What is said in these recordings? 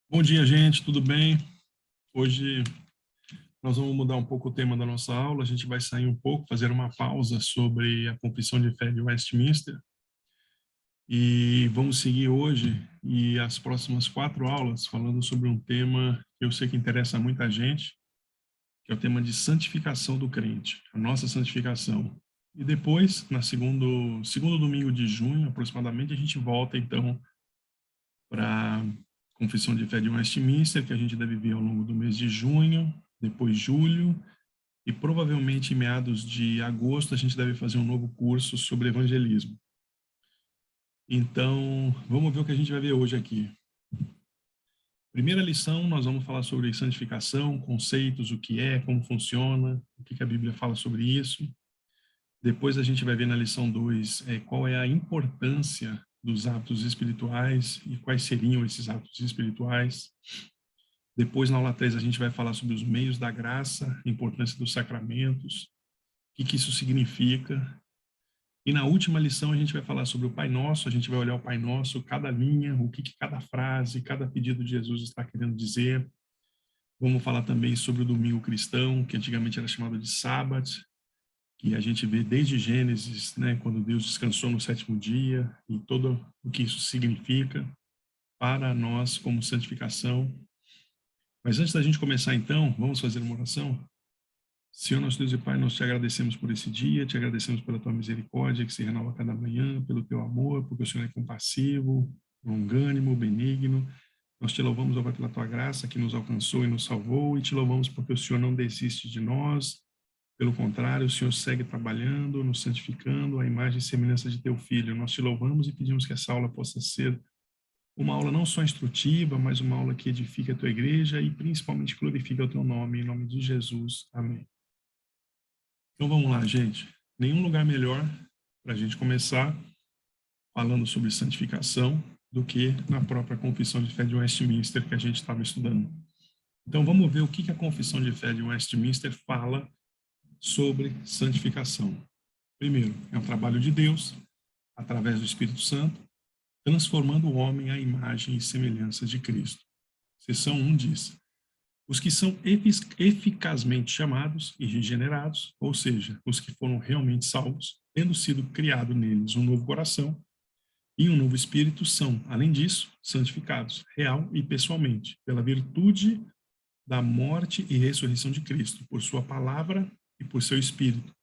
Bom dia, gente, tudo bem? Hoje nós vamos mudar um pouco o tema da nossa aula. A gente vai sair um pouco, fazer uma pausa sobre a Confissão de Fé de Westminster e vamos seguir hoje e as próximas 4 aulas falando sobre um tema que eu sei que interessa muita gente, que é o tema de santificação do crente, a nossa santificação. E depois, na segundo domingo de junho, aproximadamente, a gente volta então para a Confissão de Fé de Westminster, que a gente deve ver ao longo do mês de junho, depois julho, e provavelmente em meados de agosto a gente deve fazer um novo curso sobre evangelismo. Então, vamos ver o que a gente vai ver hoje aqui. Primeira lição, nós vamos falar sobre santificação, conceitos, o que é, como funciona, o que a Bíblia fala sobre isso. Depois a gente vai ver na lição 2 qual é a importância dos hábitos espirituais e quais seriam esses hábitos espirituais. Depois, na aula 3, a gente vai falar sobre os meios da graça, a importância dos sacramentos, o que isso significa. E na última lição, a gente vai falar sobre o Pai Nosso, a gente vai olhar o Pai Nosso, cada linha, o que cada frase, cada pedido de Jesus está querendo dizer. Vamos falar também sobre o domingo cristão, que antigamente era chamado de sábado, que a gente vê desde Gênesis, né, quando Deus descansou no 7º dia, e todo o que isso significa para nós como santificação. Mas antes da gente começar, então, vamos fazer uma oração? Senhor, nosso Deus e Pai, nós te agradecemos por esse dia, te agradecemos pela tua misericórdia que se renova a cada manhã, pelo teu amor, porque o Senhor é compassivo, longânimo, benigno. Nós te louvamos, ó Pai, pela tua graça que nos alcançou e nos salvou, e te louvamos porque o Senhor não desiste de nós. Pelo contrário, o Senhor segue trabalhando, nos santificando à imagem e semelhança de teu Filho. Nós te louvamos e pedimos que essa aula possa ser uma aula não só instrutiva, mas uma aula que edifique a tua igreja e principalmente glorifique o teu nome, em nome de Jesus. Amém. Então vamos lá, gente. Nenhum lugar melhor para a gente começar falando sobre santificação do que na própria Confissão de Fé de Westminster que a gente estava estudando. Então vamos ver o que a Confissão de Fé de Westminster fala sobre santificação. Primeiro, é um trabalho de Deus, através do Espírito Santo, transformando o homem à imagem e semelhança de Cristo. Seção 1 diz: os que são eficazmente chamados e regenerados, ou seja, os que foram realmente salvos, tendo sido criado neles um novo coração e um novo espírito, são, além disso, santificados, real e pessoalmente, pela virtude da morte e ressurreição de Cristo, por sua palavra e por seu espírito,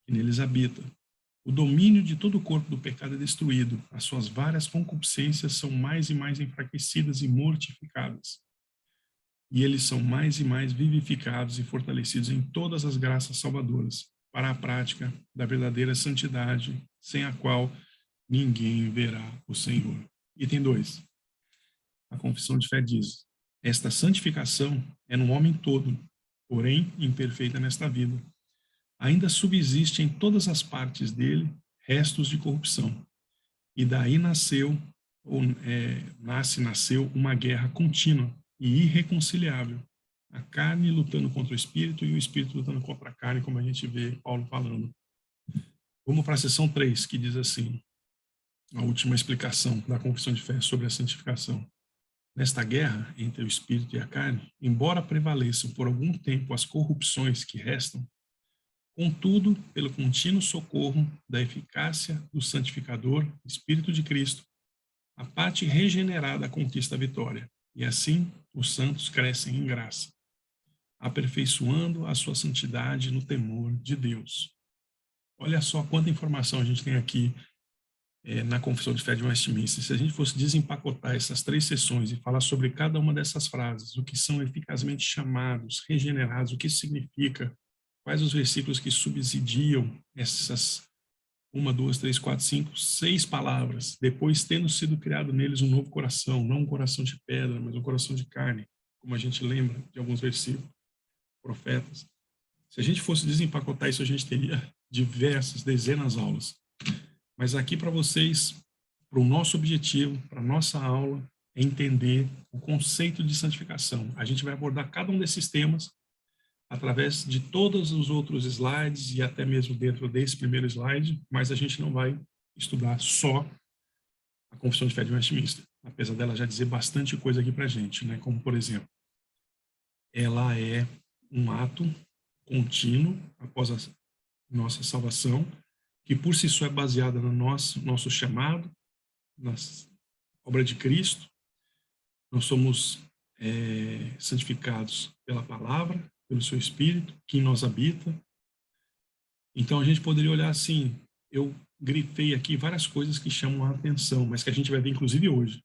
que neles habita. O domínio de todo o corpo do pecado é destruído, as suas várias concupiscências são mais e mais enfraquecidas e mortificadas. E eles são mais e mais vivificados e fortalecidos em todas as graças salvadoras, para a prática da verdadeira santidade, sem a qual ninguém verá o Senhor. Item 2. A confissão de fé diz: esta santificação é no homem todo, porém imperfeita nesta vida. Ainda subsiste em todas as partes dele restos de corrupção. E daí nasceu uma guerra contínua e irreconciliável. A carne lutando contra o espírito e o espírito lutando contra a carne, como a gente vê Paulo falando. Vamos para a seção 3, que diz assim, a última explicação da confissão de fé sobre a santificação. Nesta guerra entre o espírito e a carne, embora prevaleçam por algum tempo as corrupções que restam, contudo, pelo contínuo socorro da eficácia do santificador, Espírito de Cristo, a parte regenerada conquista a vitória, e assim os santos crescem em graça, aperfeiçoando a sua santidade no temor de Deus. Olha só quanta informação a gente tem aqui na Confissão de Fé de Westminster. Se a gente fosse desempacotar essas 3 sessões e falar sobre cada uma dessas frases, o que são eficazmente chamados, regenerados, o que isso significa, quais os versículos que subsidiam essas 1, 2, 3, 4, 5, 6 palavras, depois tendo sido criado neles um novo coração, não um coração de pedra, mas um coração de carne, como a gente lembra de alguns versículos, profetas. Se a gente fosse desempacotar isso, a gente teria diversas, dezenas de aulas. Mas aqui para vocês, para o nosso objetivo, para a nossa aula, é entender o conceito de santificação. A gente vai abordar cada um desses temas através de todos os outros slides e até mesmo dentro desse primeiro slide, mas a gente não vai estudar só a Confissão de Fé de Westminster, apesar dela já dizer bastante coisa aqui para a gente, né? Como, por exemplo, ela é um ato contínuo após a nossa salvação, que por si só é baseada no nosso chamado, na obra de Cristo. Nós somos santificados pela palavra, pelo seu Espírito, que em nós habita. Então a gente poderia olhar assim, eu grifei aqui várias coisas que chamam a atenção, mas que a gente vai ver inclusive hoje.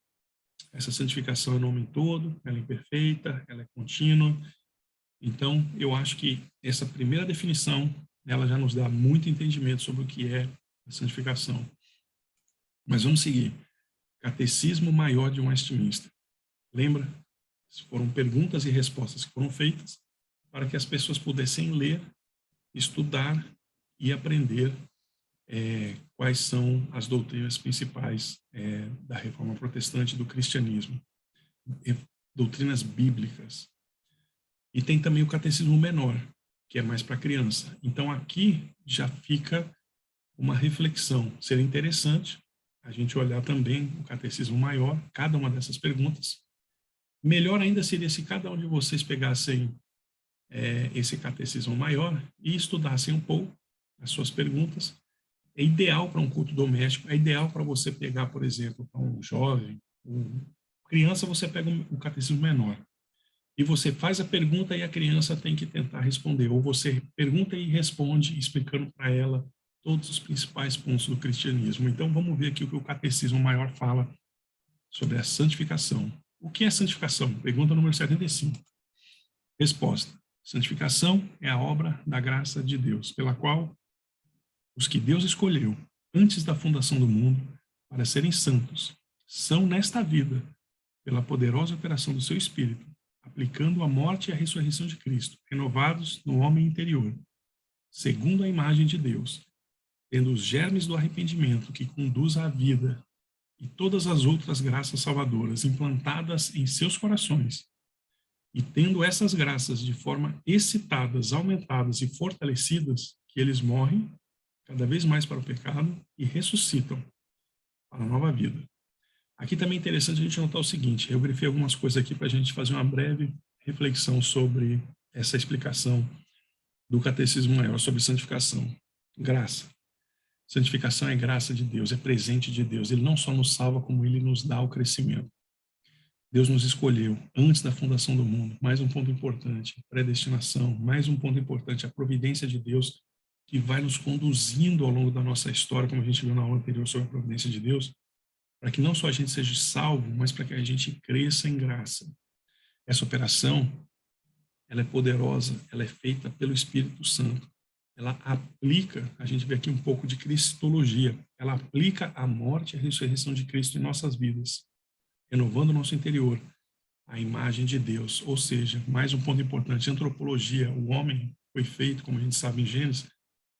Essa santificação é no homem todo, ela é imperfeita, ela é contínua. Então, eu acho que essa primeira definição, ela já nos dá muito entendimento sobre o que é a santificação. Mas vamos seguir. Catecismo Maior de Westminster. Lembra? Foram perguntas e respostas que foram feitas para que as pessoas pudessem ler, estudar e aprender quais são as doutrinas principais da Reforma Protestante e do cristianismo. Doutrinas bíblicas. E tem também o Catecismo Menor, que é mais para criança. Então, aqui já fica uma reflexão. Seria interessante a gente olhar também o Catecismo Maior, cada uma dessas perguntas. Melhor ainda seria se cada um de vocês pegassem esse Catecismo Maior e estudassem um pouco as suas perguntas. É ideal para um culto doméstico, é ideal para você pegar, por exemplo, para um jovem, criança, você pega o Catecismo Menor. E você faz a pergunta e a criança tem que tentar responder. Ou você pergunta e responde, explicando para ela todos os principais pontos do cristianismo. Então, vamos ver aqui o que o Catecismo Maior fala sobre a santificação. O que é santificação? Pergunta número 75. Resposta. Santificação é a obra da graça de Deus, pela qual os que Deus escolheu antes da fundação do mundo para serem santos são nesta vida, pela poderosa operação do seu Espírito, aplicando a morte e a ressurreição de Cristo, renovados no homem interior, segundo a imagem de Deus, tendo os germes do arrependimento que conduz à vida e todas as outras graças salvadoras implantadas em seus corações, e tendo essas graças de forma excitadas, aumentadas e fortalecidas, que eles morrem cada vez mais para o pecado e ressuscitam para a nova vida. Aqui também é interessante a gente notar o seguinte, eu grifei algumas coisas aqui para a gente fazer uma breve reflexão sobre essa explicação do Catecismo Maior sobre santificação. Graça. Santificação é graça de Deus, é presente de Deus. Ele não só nos salva, como ele nos dá o crescimento. Deus nos escolheu antes da fundação do mundo. Mais um ponto importante, predestinação. Mais um ponto importante, a providência de Deus, que vai nos conduzindo ao longo da nossa história, como a gente viu na aula anterior sobre a providência de Deus, para que não só a gente seja salvo, mas para que a gente cresça em graça. Essa operação, ela é poderosa, ela é feita pelo Espírito Santo. Ela aplica, a gente vê aqui um pouco de cristologia, ela aplica a morte e a ressurreição de Cristo em nossas vidas, renovando o nosso interior, a imagem de Deus. Ou seja, mais um ponto importante, antropologia, o homem foi feito, como a gente sabe em Gênesis,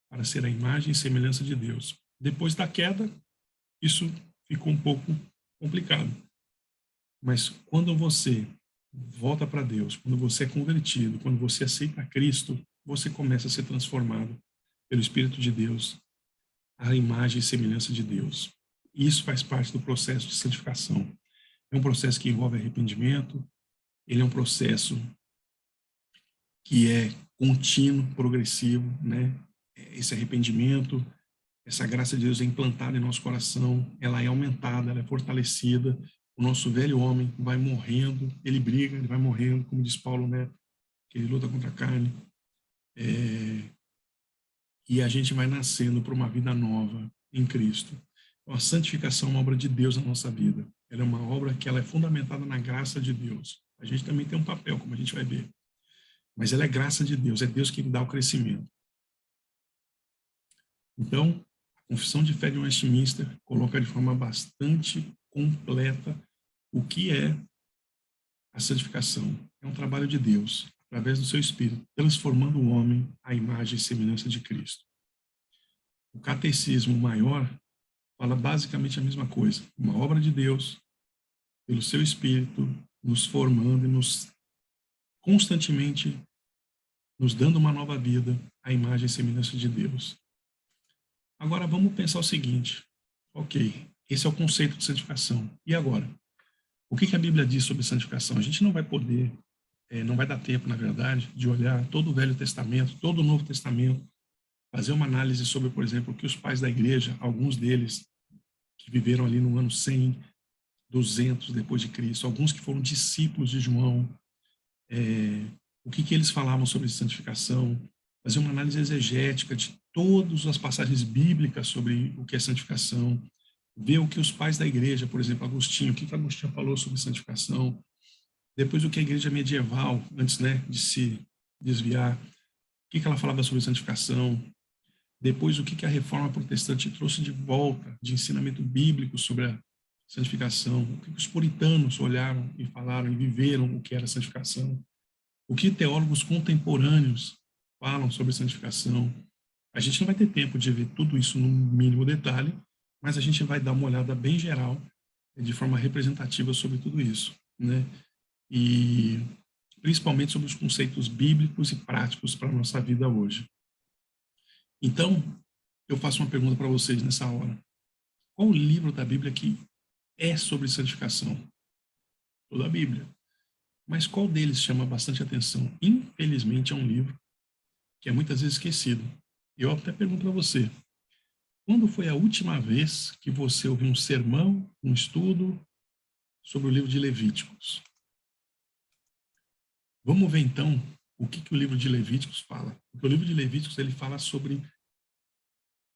para ser a imagem e semelhança de Deus. Depois da queda, isso ficou um pouco complicado. Mas quando você volta para Deus, quando você é convertido, quando você aceita Cristo, você começa a ser transformado pelo Espírito de Deus, à imagem e semelhança de Deus. E isso faz parte do processo de santificação. É um processo que envolve arrependimento, ele é um processo que é contínuo, progressivo, né? Esse arrependimento, essa graça de Deus é implantada em nosso coração, ela é aumentada, ela é fortalecida. O nosso velho homem vai morrendo, ele briga, ele vai morrendo, como diz Paulo, né? Que ele luta contra a carne. E a gente vai nascendo para uma vida nova em Cristo. Então, a santificação é uma obra de Deus na nossa vida. Ela é uma obra que ela é fundamentada na graça de Deus. A gente também tem um papel, como a gente vai ver. Mas ela é graça de Deus, é Deus que dá o crescimento. Então, a Confissão de Fé de Westminster coloca de forma bastante completa o que é a santificação. É um trabalho de Deus, através do seu Espírito, transformando o homem à imagem e semelhança de Cristo. O Catecismo Maior fala basicamente a mesma coisa. Uma obra de Deus, pelo seu Espírito, nos formando e nos constantemente nos dando uma nova vida à imagem e semelhança de Deus. Agora vamos pensar o seguinte. Ok, Esse é o conceito de santificação. E agora? O que a Bíblia diz sobre santificação? A gente não vai poder, não vai dar tempo, na verdade, de olhar todo o Velho Testamento, todo o Novo Testamento, fazer uma análise sobre, por exemplo, o que os pais da igreja, alguns deles que viveram ali no ano 100, 200 depois de Cristo, alguns que foram discípulos de João, o que eles falavam sobre santificação, fazer uma análise exegética de todas as passagens bíblicas sobre o que é santificação, ver o que os pais da igreja, por exemplo, Agostinho, o que Agostinho falou sobre santificação, depois o que a igreja medieval, antes, né, de se desviar, o que ela falava sobre santificação, depois o que a reforma protestante trouxe de volta, de ensinamento bíblico sobre a santificação, o que os puritanos olharam e falaram e viveram o que era santificação, o que teólogos contemporâneos falam sobre santificação. A gente não vai ter tempo de ver tudo isso no mínimo detalhe, mas a gente vai dar uma olhada bem geral, de forma representativa sobre tudo isso, né? E principalmente sobre os conceitos bíblicos e práticos para a nossa vida hoje. Então, eu faço uma pergunta para vocês nessa hora. Qual o livro da Bíblia que é sobre santificação? Toda a Bíblia. Mas qual deles chama bastante atenção? Infelizmente, é um livro que é muitas vezes esquecido. Eu até pergunto para você, quando foi a última vez que você ouviu um sermão, um estudo sobre o livro de Levíticos? Vamos ver então o que o livro de Levíticos fala. Porque o livro de Levíticos ele fala sobre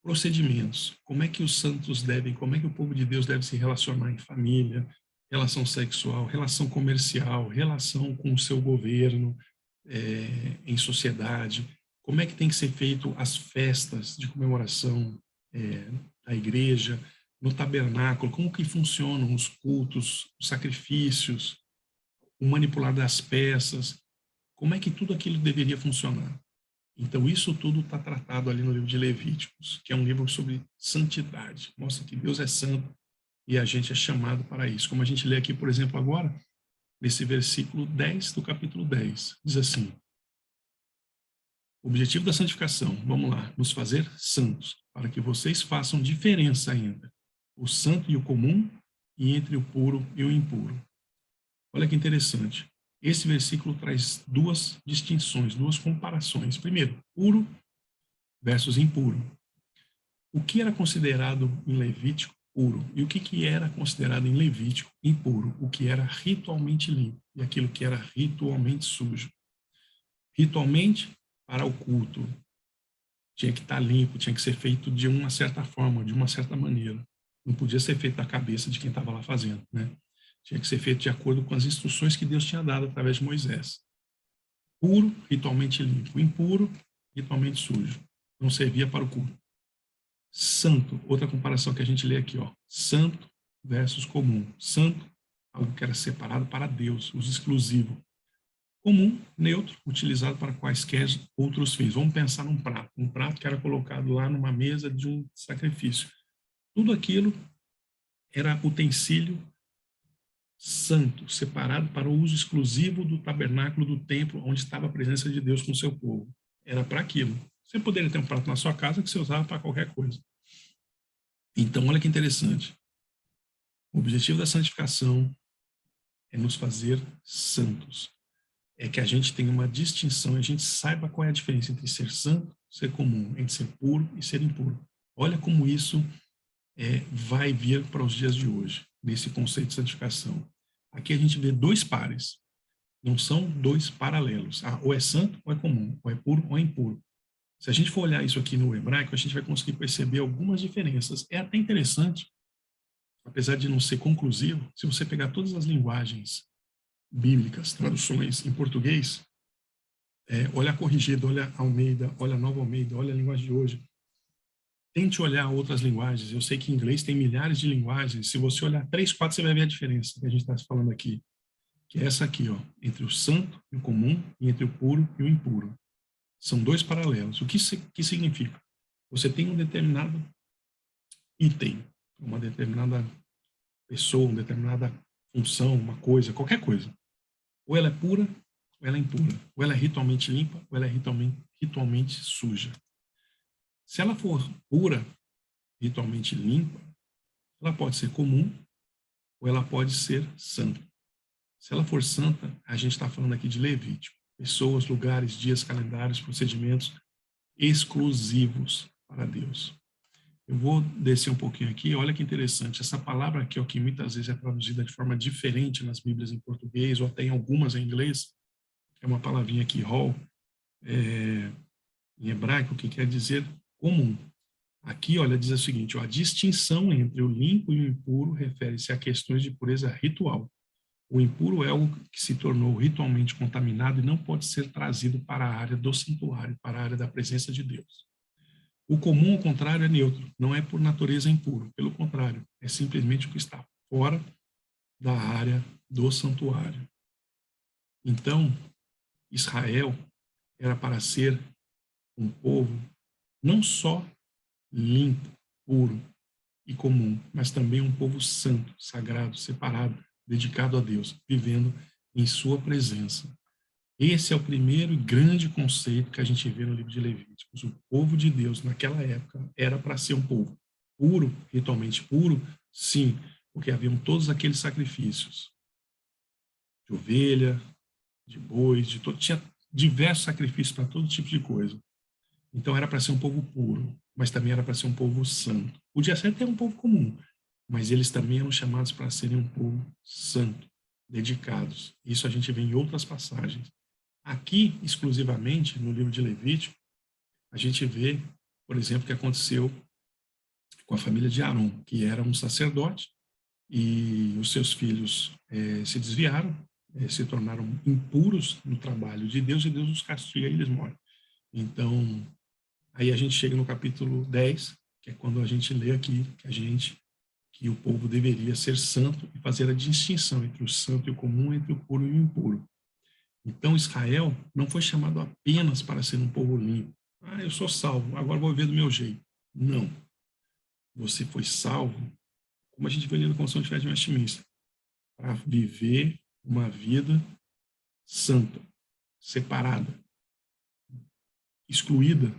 procedimentos, como é que os santos devem, como é que o povo de Deus deve se relacionar em família, relação sexual, relação comercial, relação com o seu governo, em sociedade, como é que tem que ser feito as festas de comemoração da igreja, no tabernáculo, como que funcionam os cultos, os sacrifícios, o manipular das peças, como é que tudo aquilo deveria funcionar. Então, isso tudo está tratado ali no livro de Levíticos, que é um livro sobre santidade. Mostra que Deus é santo e a gente é chamado para isso. Como a gente lê aqui, por exemplo, agora, nesse versículo 10 do capítulo 10, diz assim: o objetivo da santificação, vamos lá, nos fazer santos, para que vocês façam diferença ainda, o santo e o comum, e entre o puro e o impuro. Olha que interessante. Esse versículo traz duas distinções, duas comparações. Primeiro, puro versus impuro. O que era considerado em Levítico puro e o que era considerado em Levítico impuro? O que era ritualmente limpo e aquilo que era ritualmente sujo. Ritualmente, para o culto, tinha que estar limpo, tinha que ser feito de uma certa forma, de uma certa maneira. Não podia ser feito da cabeça de quem estava lá fazendo, né? Tinha que ser feito de acordo com as instruções que Deus tinha dado através de Moisés. Puro, ritualmente limpo. Impuro, ritualmente sujo. Não servia para o culto. Santo, outra comparação que a gente lê aqui, ó. Santo versus comum. Santo, algo que era separado para Deus, uso exclusivo. Comum, neutro, utilizado para quaisquer outros fins. Vamos pensar num prato. Um prato que era colocado lá numa mesa de um sacrifício. Tudo aquilo era utensílio santo, separado para o uso exclusivo do tabernáculo do templo, onde estava a presença de Deus com o seu povo. Era para aquilo. Você poderia ter um prato na sua casa que você usava para qualquer coisa. Então, olha que interessante. O objetivo da santificação é nos fazer santos. É que a gente tenha uma distinção, a gente saiba qual é a diferença entre ser santo, ser comum, entre ser puro e ser impuro. Olha como isso vai vir para os dias de hoje, nesse conceito de santificação. Aqui a gente vê dois pares, não são dois paralelos. Ou é santo ou é comum, ou é puro ou é impuro. Se a gente for olhar isso aqui no hebraico, a gente vai conseguir perceber algumas diferenças. É até interessante, apesar de não ser conclusivo, se você pegar todas as linguagens bíblicas, traduções em português, olha a corrigida, olha a Almeida, olha a Nova Almeida, olha a linguagem de hoje. Tente olhar outras linguagens. Eu sei que em inglês tem milhares de linguagens. Se você olhar 3, 4, você vai ver a diferença que a gente está falando aqui. Que é essa aqui, ó, entre o santo e o comum, e entre o puro e o impuro. São dois paralelos. O que significa? Você tem um determinado item, uma determinada pessoa, uma determinada função, uma coisa, qualquer coisa. Ou ela é pura, ou ela é impura. Ou ela é ritualmente limpa, ou ela é ritualmente suja. Se ela for pura, ritualmente limpa, Ela pode ser comum ou ela pode ser santa. Se ela for santa, a gente está falando aqui de Levítico. Pessoas, lugares, dias, calendários, procedimentos exclusivos para Deus. Eu vou descer um pouquinho aqui. Olha que interessante. Essa palavra aqui, ó, que muitas vezes é traduzida de forma diferente nas Bíblias em português ou até em algumas em inglês, é uma palavrinha aqui, hol, em hebraico, que quer dizer comum. Aqui, olha, diz o seguinte, ó, a distinção entre o limpo e o impuro refere-se a questões de pureza ritual. O impuro é algo que se tornou ritualmente contaminado e não pode ser trazido para a área do santuário, para a área da presença de Deus. O comum, ao contrário, é neutro, não é por natureza impuro, pelo contrário, é simplesmente o que está fora da área do santuário. Então, Israel era para ser um povo não só limpo, puro e comum, mas também um povo santo, sagrado, separado, dedicado a Deus, vivendo em sua presença. Esse é o primeiro e grande conceito que a gente vê no livro de Levíticos. O povo de Deus, naquela época, era para ser um povo puro, ritualmente puro, sim, porque haviam todos aqueles sacrifícios de ovelha, de bois, tinha diversos sacrifícios para todo tipo de coisa. Então era para ser um povo puro, mas também era para ser um povo santo. Podia ser até um povo comum, mas eles também eram chamados para serem um povo santo, dedicados. Isso a gente vê em outras passagens. Aqui, exclusivamente, no livro de Levítico, a gente vê, por exemplo, o que aconteceu com a família de Arão, que era um sacerdote, e os seus filhos se desviaram, se tornaram impuros no trabalho de Deus, e Deus os castiga e eles morrem. Então, aí a gente chega no capítulo 10, que é quando a gente lê aqui que o povo deveria ser santo e fazer a distinção entre o santo e o comum, entre o puro e o impuro. Então, Israel não foi chamado apenas para ser um povo limpo. Ah, eu sou salvo, agora vou viver do meu jeito. Não. Você foi salvo, como a gente vê ali na Constituição de Fé de Westminster, para viver uma vida santa, separada, excluída,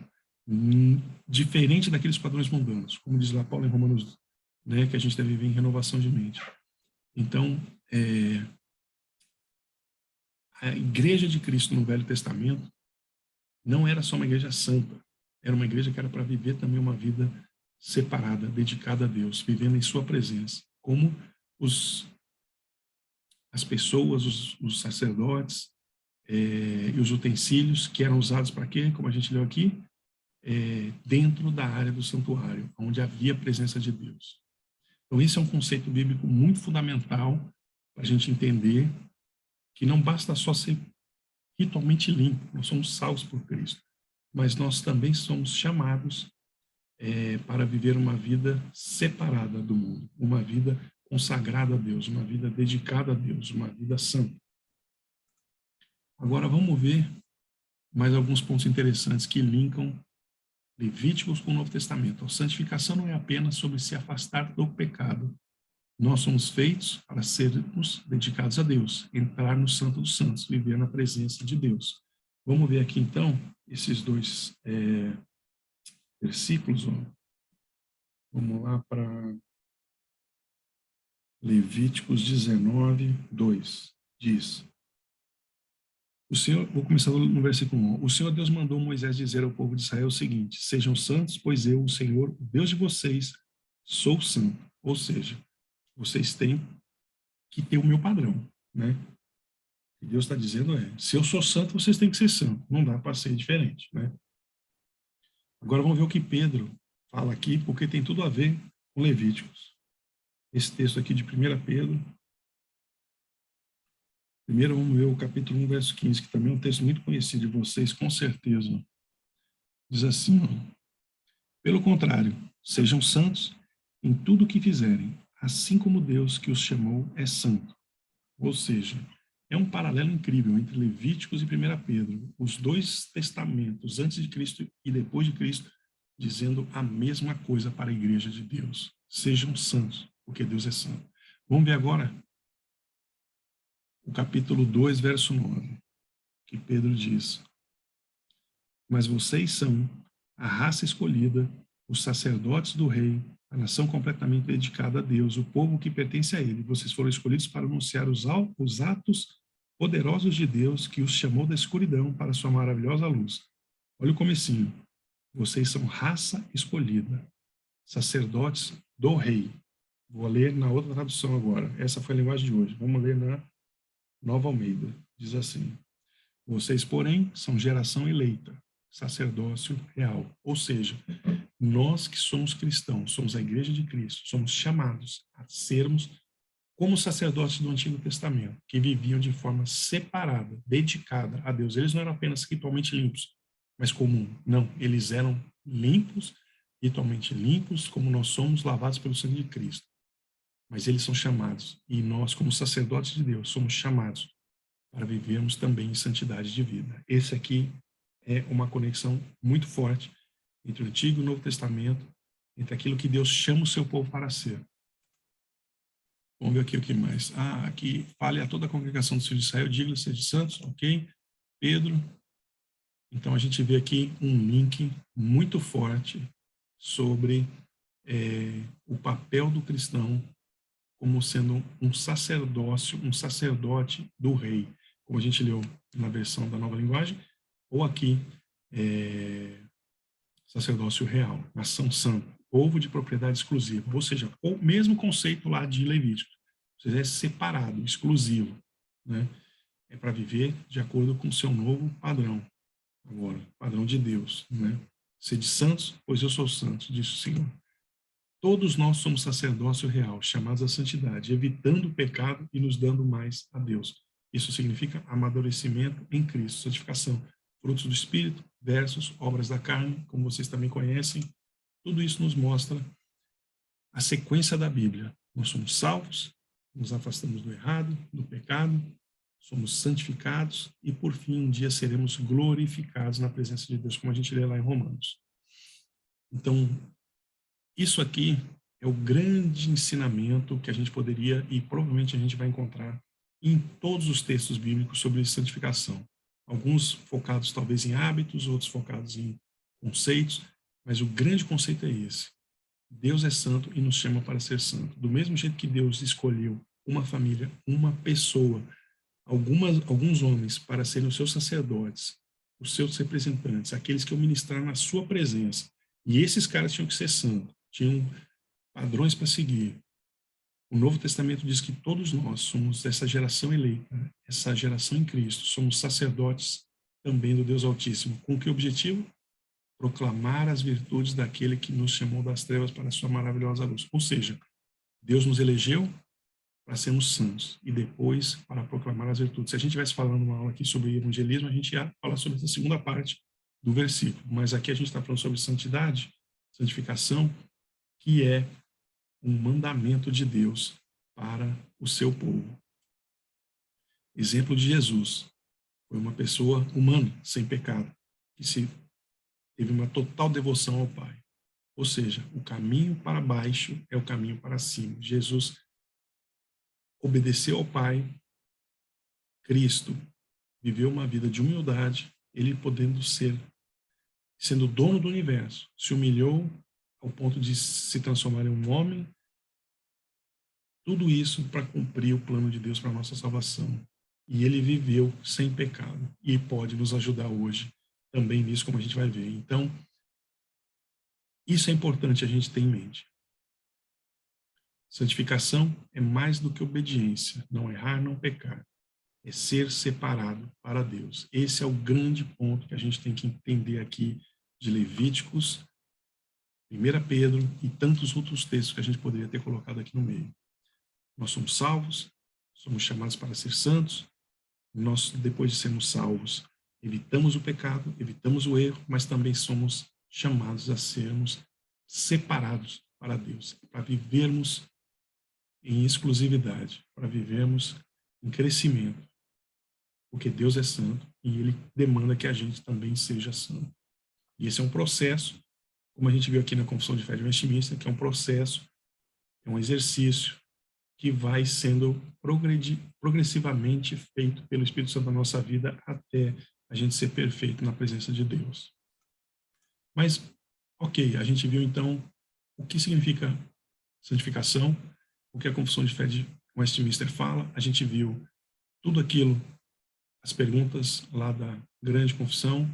diferente daqueles padrões mundanos, como diz lá Paulo em Romanos, né, que a gente deve viver em renovação de mente. Então, a igreja de Cristo no Velho Testamento não era só uma igreja santa, era uma igreja que era para viver também uma vida separada, dedicada a Deus, vivendo em sua presença, como as pessoas, os sacerdotes e os utensílios que eram usados para quê? Como a gente leu aqui, dentro da área do santuário, onde havia a presença de Deus. Então, esse é um conceito bíblico muito fundamental para a gente entender que não basta só ser ritualmente limpo, nós somos salvos por Cristo, mas nós também somos chamados para viver uma vida separada do mundo, uma vida consagrada a Deus, uma vida dedicada a Deus, uma vida santa. Agora vamos ver mais alguns pontos interessantes que linkam Levíticos com o Novo Testamento. A santificação não é apenas sobre se afastar do pecado. Nós somos feitos para sermos dedicados a Deus, entrar no Santo dos Santos, viver na presença de Deus. Vamos ver aqui, então, esses dois versículos. Ó. Vamos lá para Levíticos 19, 2. Diz: o Senhor, vou começar no versículo 1. O Senhor Deus mandou Moisés dizer ao povo de Israel o seguinte: sejam santos, pois eu, o Senhor, o Deus de vocês, sou santo. Ou seja, vocês têm que ter o meu padrão, né? O que Deus está dizendo se eu sou santo, vocês têm que ser santos. Não dá para ser diferente, né? Agora vamos ver o que Pedro fala aqui, porque tem tudo a ver com Levíticos. Esse texto aqui de 1 Pedro. Primeiro vamos ver o capítulo 1, verso 15, que também é um texto muito conhecido de vocês, com certeza. Diz assim, ó, pelo contrário, sejam santos em tudo o que fizerem, assim como Deus que os chamou é santo. Ou seja, é um paralelo incrível entre Levíticos e 1 Pedro, os dois testamentos, antes de Cristo e depois de Cristo, dizendo a mesma coisa para a igreja de Deus. Sejam santos, porque Deus é santo. Vamos ver agora o capítulo 2, verso 9, que Pedro diz: mas vocês são a raça escolhida, os sacerdotes do rei, a nação completamente dedicada a Deus, o povo que pertence a Ele. Vocês foram escolhidos para anunciar os atos poderosos de Deus que os chamou da escuridão para sua maravilhosa luz. Olha o comecinho. Vocês são raça escolhida, sacerdotes do rei. Vou ler na outra tradução agora. Essa foi a linguagem de hoje. Vamos ler na Nova Almeida. Diz assim: vocês, porém, são geração eleita, sacerdócio real. Ou seja, nós que somos cristãos, somos a igreja de Cristo, somos chamados a sermos como sacerdotes do Antigo Testamento, que viviam de forma separada, dedicada a Deus. Eles não eram apenas ritualmente limpos, mas comum. Não, eles eram limpos, ritualmente limpos, como nós somos lavados pelo sangue de Cristo. Mas eles são chamados, e nós, como sacerdotes de Deus, somos chamados para vivermos também em santidade de vida. Esse aqui é uma conexão muito forte entre o Antigo e o Novo Testamento, entre aquilo que Deus chama o seu povo para ser. Vamos ver aqui o que mais. Aqui, fale a toda a congregação dos filhos de Israel, diga-lhes sede santos, ok? Pedro. Então, a gente vê aqui um link muito forte sobre o papel do cristão como sendo um sacerdócio, um sacerdote do rei, como a gente leu na versão da Nova Linguagem, ou aqui, sacerdócio real, nação santa, povo de propriedade exclusiva, ou seja, o mesmo conceito lá de Levítico, ou seja, é separado, exclusivo, né? É para viver de acordo com o seu novo padrão, agora, padrão de Deus, né? Sede santos, pois eu sou santo, disse o Senhor. Todos nós somos sacerdócio real, chamados à santidade, evitando o pecado e nos dando mais a Deus. Isso significa amadurecimento em Cristo, santificação, frutos do Espírito versus obras da carne, como vocês também conhecem. Tudo isso nos mostra a sequência da Bíblia. Nós somos salvos, nos afastamos do errado, do pecado, somos santificados e, por fim, um dia seremos glorificados na presença de Deus, como a gente lê lá em Romanos. Então, isso aqui é o grande ensinamento que a gente poderia, e provavelmente a gente vai encontrar em todos os textos bíblicos sobre santificação. Alguns focados talvez em hábitos, outros focados em conceitos, mas o grande conceito é esse. Deus é santo e nos chama para ser santo. Do mesmo jeito que Deus escolheu uma família, uma pessoa, alguns homens para serem os seus sacerdotes, os seus representantes, aqueles que iam ministrar na sua presença. E esses caras tinham que ser santos, tinham padrões para seguir. O Novo Testamento diz que todos nós somos essa geração eleita, essa geração em Cristo, somos sacerdotes também do Deus Altíssimo. Com que objetivo? Proclamar as virtudes daquele que nos chamou das trevas para a sua maravilhosa luz. Ou seja, Deus nos elegeu para sermos santos e depois para proclamar as virtudes. Se a gente estivesse falando uma aula aqui sobre evangelismo, a gente ia falar sobre essa segunda parte do versículo. Mas aqui a gente está falando sobre santidade, santificação, que é um mandamento de Deus para o seu povo. Exemplo de Jesus. Foi uma pessoa humana, sem pecado, que teve uma total devoção ao Pai. Ou seja, o caminho para baixo é o caminho para cima. Jesus obedeceu ao Pai, Cristo viveu uma vida de humildade, ele sendo dono do universo, se humilhou ao ponto de se transformar em um homem, tudo isso para cumprir o plano de Deus para a nossa salvação. E ele viveu sem pecado e pode nos ajudar hoje também nisso, como a gente vai ver. Então, isso é importante a gente ter em mente. Santificação é mais do que obediência, não errar, não pecar. É ser separado para Deus. Esse é o grande ponto que a gente tem que entender aqui de Levíticos, 1 Pedro e tantos outros textos que a gente poderia ter colocado aqui no meio. Nós somos salvos, somos chamados para ser santos. Nós, depois de sermos salvos, evitamos o pecado, evitamos o erro, mas também somos chamados a sermos separados para Deus, para vivermos em exclusividade, para vivermos em crescimento, porque Deus é santo e Ele demanda que a gente também seja santo. E esse é um processo, como a gente viu aqui na Confissão de Fé de Westminster, que é um processo, é um exercício que vai sendo progressivamente feito pelo Espírito Santo na nossa vida até a gente ser perfeito na presença de Deus. Mas, ok, a gente viu então o que significa santificação, o que a Confissão de Fé de Westminster fala. A gente viu tudo aquilo, as perguntas lá da Grande Confissão.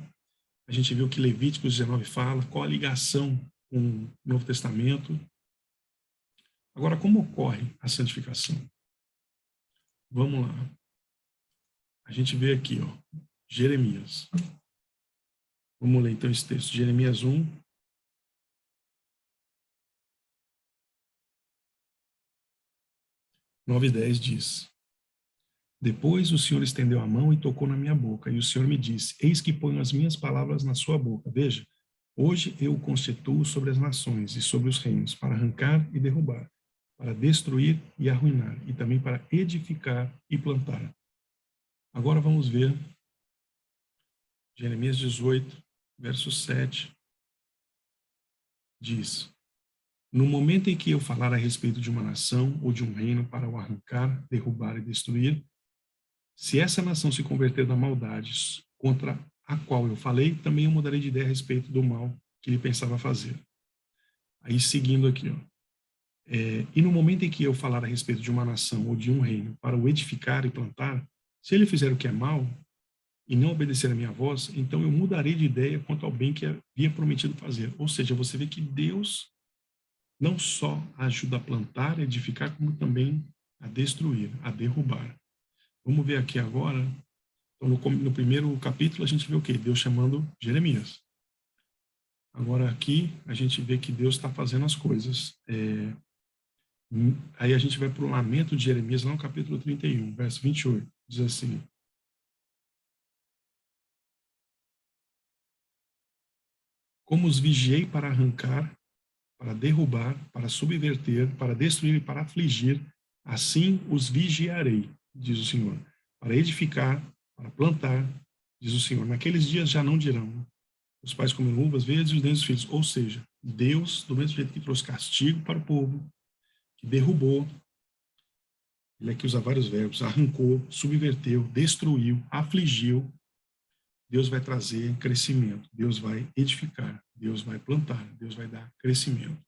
A gente viu que Levíticos 19 fala, qual a ligação com o Novo Testamento. Agora, como ocorre a santificação? Vamos lá. A gente vê aqui, ó, Jeremias. Vamos ler então esse texto, Jeremias 1. 9 e 10 diz: Depois o Senhor estendeu a mão e tocou na minha boca, e o Senhor me disse: Eis que ponho as minhas palavras na sua boca. Veja, hoje eu o constituo sobre as nações e sobre os reinos, para arrancar e derrubar, para destruir e arruinar, e também para edificar e plantar. Agora vamos ver Jeremias 18, verso 7. Diz: No momento em que eu falar a respeito de uma nação ou de um reino para o arrancar, derrubar e destruir, se essa nação se converter da maldade contra a qual eu falei, também eu mudarei de ideia a respeito do mal que ele pensava fazer. Aí seguindo aqui, ó. E no momento em que eu falar a respeito de uma nação ou de um reino para o edificar e plantar, se ele fizer o que é mal e não obedecer a minha voz, então eu mudarei de ideia quanto ao bem que havia prometido fazer. Ou seja, você vê que Deus não só ajuda a plantar, a edificar, como também a destruir, a derrubar. Vamos ver aqui agora, então, no primeiro capítulo, a gente vê o quê? Deus chamando Jeremias. Agora aqui, a gente vê que Deus está fazendo as coisas. Aí a gente vai para o lamento de Jeremias, lá no capítulo 31, verso 28. Diz assim: Como os vigiei para arrancar, para derrubar, para subverter, para destruir e para afligir, assim os vigiarei, diz o Senhor, para edificar, para plantar, diz o Senhor. Naqueles dias já não dirão: os pais comeram uvas verdes e os dentes dos filhos. Ou seja, Deus, do mesmo jeito que trouxe castigo para o povo, que derrubou, ele aqui usa vários verbos, arrancou, subverteu, destruiu, afligiu, Deus vai trazer crescimento, Deus vai edificar, Deus vai plantar, Deus vai dar crescimento.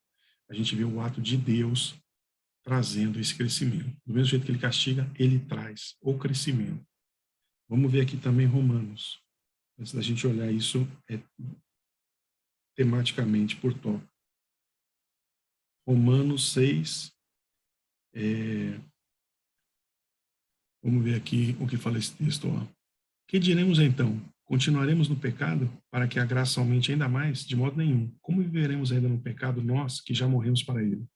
A gente vê o ato de Deus trazendo esse crescimento. Do mesmo jeito que ele castiga, ele traz o crescimento. Vamos ver aqui também Romanos. Antes da gente olhar isso tematicamente por tópico. Romanos 6. Vamos ver aqui o que fala esse texto. Ó. Que diremos então? Continuaremos no pecado para que a graça aumente ainda mais? De modo nenhum. Como viveremos ainda no pecado nós que já morremos para ele?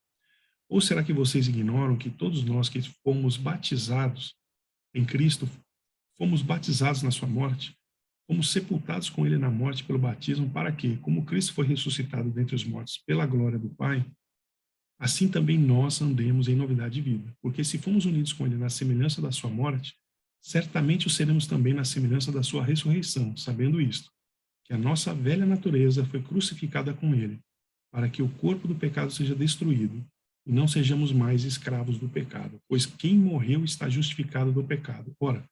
Ou será que vocês ignoram que todos nós que fomos batizados em Cristo, fomos batizados na sua morte? Fomos sepultados com ele na morte pelo batismo para que, como Cristo foi ressuscitado dentre os mortos pela glória do Pai, assim também nós andemos em novidade de vida. Porque se fomos unidos com ele na semelhança da sua morte, certamente o seremos também na semelhança da sua ressurreição, sabendo isto, que a nossa velha natureza foi crucificada com ele, para que o corpo do pecado seja destruído, e não sejamos mais escravos do pecado, pois quem morreu está justificado do pecado. Ora,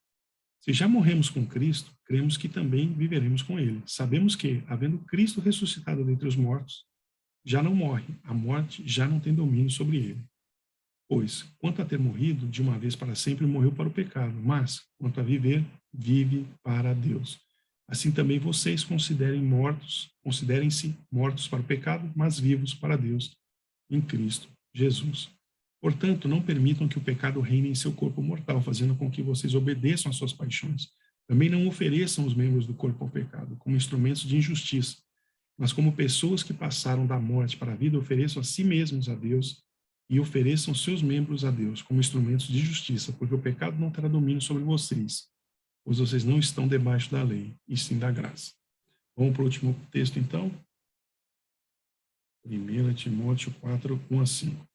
se já morremos com Cristo, cremos que também viveremos com ele. Sabemos que, havendo Cristo ressuscitado dentre os mortos, já não morre, a morte já não tem domínio sobre ele. Pois, quanto a ter morrido, de uma vez para sempre morreu para o pecado, mas, quanto a viver, vive para Deus. Assim também vocês considerem-se mortos para o pecado, mas vivos para Deus, em Cristo Jesus. Portanto, não permitam que o pecado reine em seu corpo mortal, fazendo com que vocês obedeçam às suas paixões. Também não ofereçam os membros do corpo ao pecado, como instrumentos de injustiça, mas como pessoas que passaram da morte para a vida, ofereçam a si mesmos a Deus e ofereçam seus membros a Deus como instrumentos de justiça, porque o pecado não terá domínio sobre vocês, pois vocês não estão debaixo da lei, e sim da graça. Vamos para o último texto, então? 1 Timóteo 4, 1-5.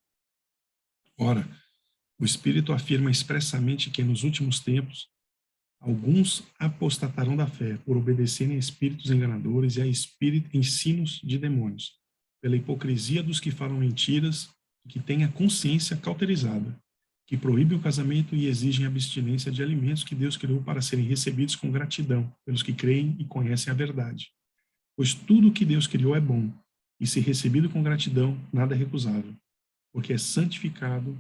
Ora, o Espírito afirma expressamente que nos últimos tempos alguns apostatarão da fé por obedecerem a espíritos enganadores e a ensinos de demônios, pela hipocrisia dos que falam mentiras e que têm a consciência cauterizada, que proíbem o casamento e exigem abstinência de alimentos que Deus criou para serem recebidos com gratidão pelos que creem e conhecem a verdade. Pois tudo o que Deus criou é bom, e se recebido com gratidão, nada é recusável, porque é santificado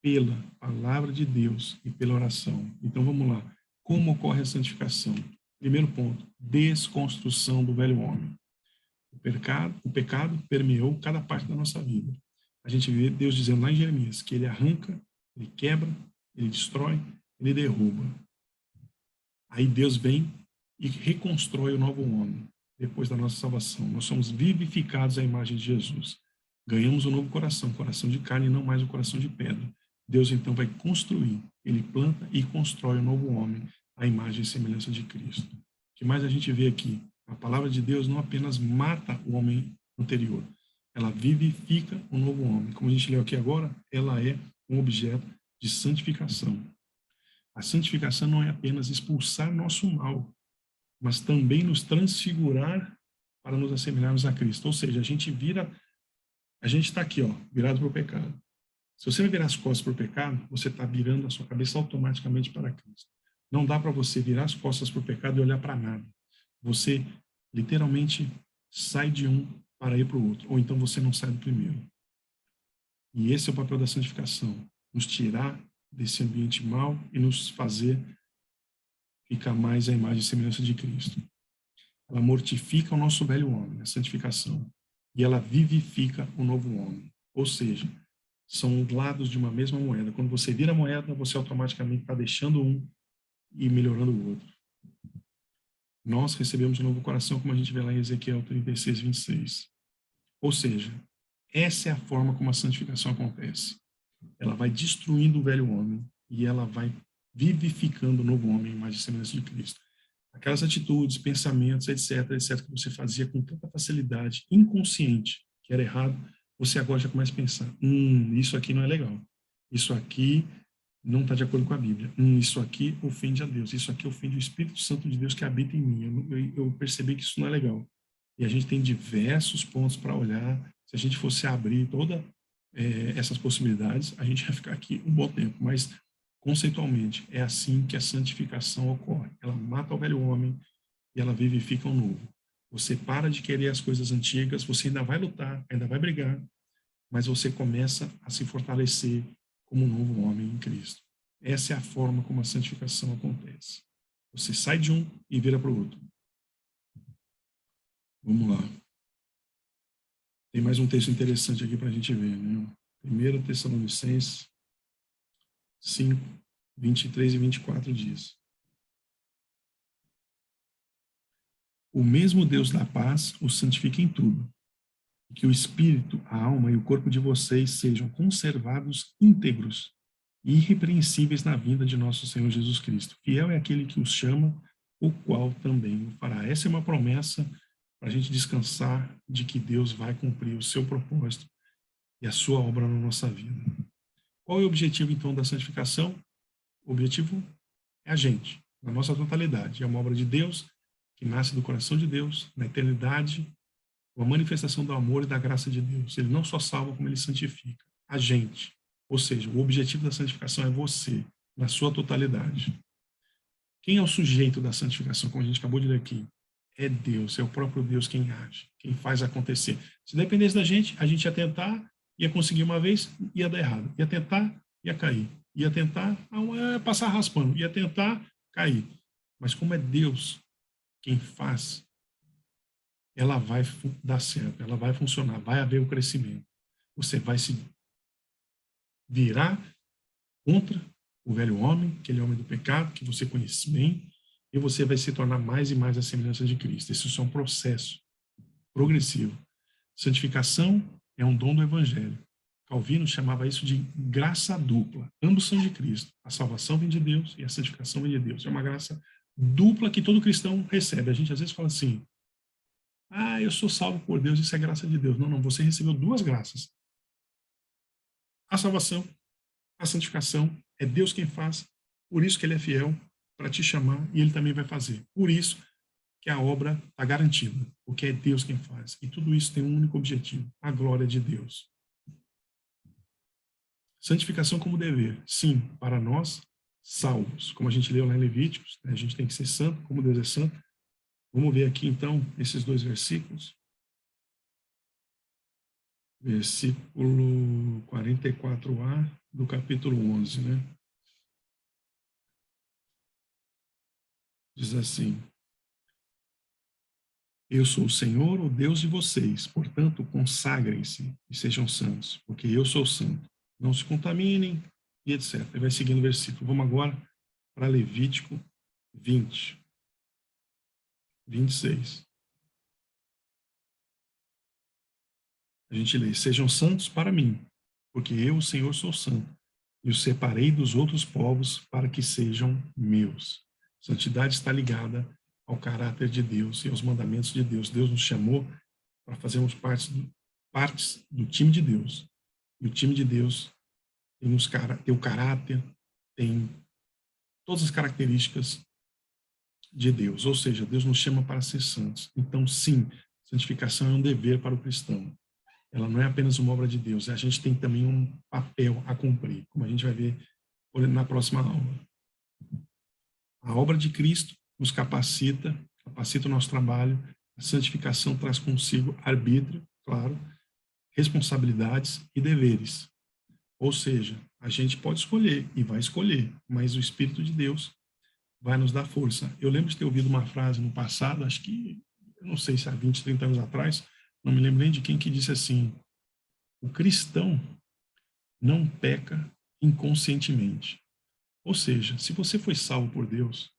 pela palavra de Deus e pela oração. Então vamos lá. Como ocorre a santificação? Primeiro ponto, desconstrução do velho homem. O pecado permeou cada parte da nossa vida. A gente vê Deus dizendo lá em Jeremias que ele arranca, ele quebra, ele destrói, ele derruba. Aí Deus vem e reconstrói o novo homem depois da nossa salvação. Nós somos vivificados à imagem de Jesus. Ganhamos um novo coração, coração de carne e não mais um coração de pedra. Deus então vai construir, ele planta e constrói um novo homem à imagem e semelhança de Cristo. O que mais a gente vê aqui? A palavra de Deus não apenas mata o homem anterior, ela vivifica o novo homem. Como a gente leu aqui agora, ela é um objeto de santificação. A santificação não é apenas expulsar nosso mal, mas também nos transfigurar para nos assemelharmos a Cristo. Ou seja, a gente está aqui, virado para o pecado. Se você vai virar as costas para o pecado, você está virando a sua cabeça automaticamente para Cristo. Não dá para você virar as costas para o pecado e olhar para nada. Você literalmente sai de um para ir para o outro, ou então você não sai do primeiro. E esse é o papel da santificação, nos tirar desse ambiente mau e nos fazer ficar mais à imagem e semelhança de Cristo. Ela mortifica o nosso velho homem, a santificação, e ela vivifica o novo homem. Ou seja, são lados de uma mesma moeda. Quando você vira a moeda, você automaticamente está deixando um e melhorando o outro. Nós recebemos um novo coração, como a gente vê lá em Ezequiel 36, 26. Ou seja, essa é a forma como a santificação acontece. Ela vai destruindo o velho homem e ela vai vivificando o novo homem, a imagem e semelhança de Cristo. Aquelas atitudes, pensamentos, etc., que você fazia com tanta facilidade, inconsciente, que era errado, você agora já começa a pensar, isso aqui não é legal. Isso aqui não está de acordo com a Bíblia. Isso aqui ofende a Deus. Isso aqui ofende o Espírito Santo de Deus que habita em mim. Eu percebi que isso não é legal. E a gente tem diversos pontos para olhar. Se a gente fosse abrir todas essas possibilidades, a gente ia ficar aqui um bom tempo. Mas, conceitualmente, é assim que a santificação ocorre. Ela mata o velho homem e ela vivifica o novo. Você para de querer as coisas antigas, você ainda vai lutar, ainda vai brigar, mas você começa a se fortalecer como um novo homem em Cristo. Essa é a forma como a santificação acontece. Você sai de um e vira para o outro. Vamos lá. Tem mais um texto interessante aqui para a gente ver, né? 1 Tessalonicenses 5, 23 e 24 diz: O mesmo Deus da paz os santifique em tudo, e que o espírito, a alma e o corpo de vocês sejam conservados íntegros e irrepreensíveis na vinda de nosso Senhor Jesus Cristo. Fiel é aquele que os chama, o qual também o fará. Essa é uma promessa para a gente descansar de que Deus vai cumprir o seu propósito e a sua obra na nossa vida. Qual é o objetivo, então, da santificação? O objetivo é a gente, na nossa totalidade. É uma obra de Deus que nasce do coração de Deus, na eternidade, uma manifestação do amor e da graça de Deus. Ele não só salva, como ele santifica a gente. Ou seja, o objetivo da santificação é você, na sua totalidade. Quem é o sujeito da santificação, como a gente acabou de ler aqui? É Deus, é o próprio Deus quem age, quem faz acontecer. Se dependesse da gente, a gente ia tentar, ia conseguir uma vez, ia dar errado. Ia tentar, ia cair. Ia tentar, passar raspando. Ia tentar, cair. Mas como é Deus quem faz, ela vai dar certo, ela vai funcionar, vai haver o crescimento. Você vai se virar contra o velho homem, aquele homem do pecado que você conhece bem, e você vai se tornar mais e mais a semelhança de Cristo. Isso é um processo progressivo. Santificação é um dom do Evangelho. Calvino chamava isso de graça dupla. Ambos são de Cristo. A salvação vem de Deus e a santificação vem de Deus. É uma graça dupla que todo cristão recebe. A gente às vezes fala assim, eu sou salvo por Deus, isso é graça de Deus. Não, você recebeu duas graças. A salvação, a santificação, é Deus quem faz, por isso que ele é fiel para te chamar e ele também vai fazer. Por isso que a obra está garantida, porque é Deus quem faz. E tudo isso tem um único objetivo, a glória de Deus. Santificação como dever, sim, para nós salvos. Como a gente leu lá em Levíticos, a gente tem que ser santo, como Deus é santo. Vamos ver aqui então esses dois versículos. versículo 44a do capítulo 11, né? Diz assim: Eu sou o Senhor, o Deus de vocês, portanto, consagrem-se e sejam santos, porque eu sou santo. Não se contaminem, e etc. Ele vai seguindo o versículo. Vamos agora para Levítico 20, 26. A gente lê: Sejam santos para mim, porque eu, o Senhor, sou santo, e os separei dos outros povos para que sejam meus. Santidade está ligada ao caráter de Deus e aos mandamentos de Deus. Deus nos chamou para fazermos partes do time de Deus. E o time de Deus tem o caráter, tem todas as características de Deus. Ou seja, Deus nos chama para ser santos. Então, sim, santificação é um dever para o cristão. Ela não é apenas uma obra de Deus. A gente tem também um papel a cumprir, como a gente vai ver na próxima aula. A obra de Cristo nos capacita o nosso trabalho. A santificação traz consigo arbítrio, claro, responsabilidades e deveres. Ou seja, a gente pode escolher e vai escolher, mas o Espírito de Deus vai nos dar força. Eu lembro de ter ouvido uma frase no passado, acho que, eu não sei se há 20, 30 anos atrás, não me lembro nem de quem que disse assim: o cristão não peca inconscientemente. Ou seja, se você foi salvo por Deus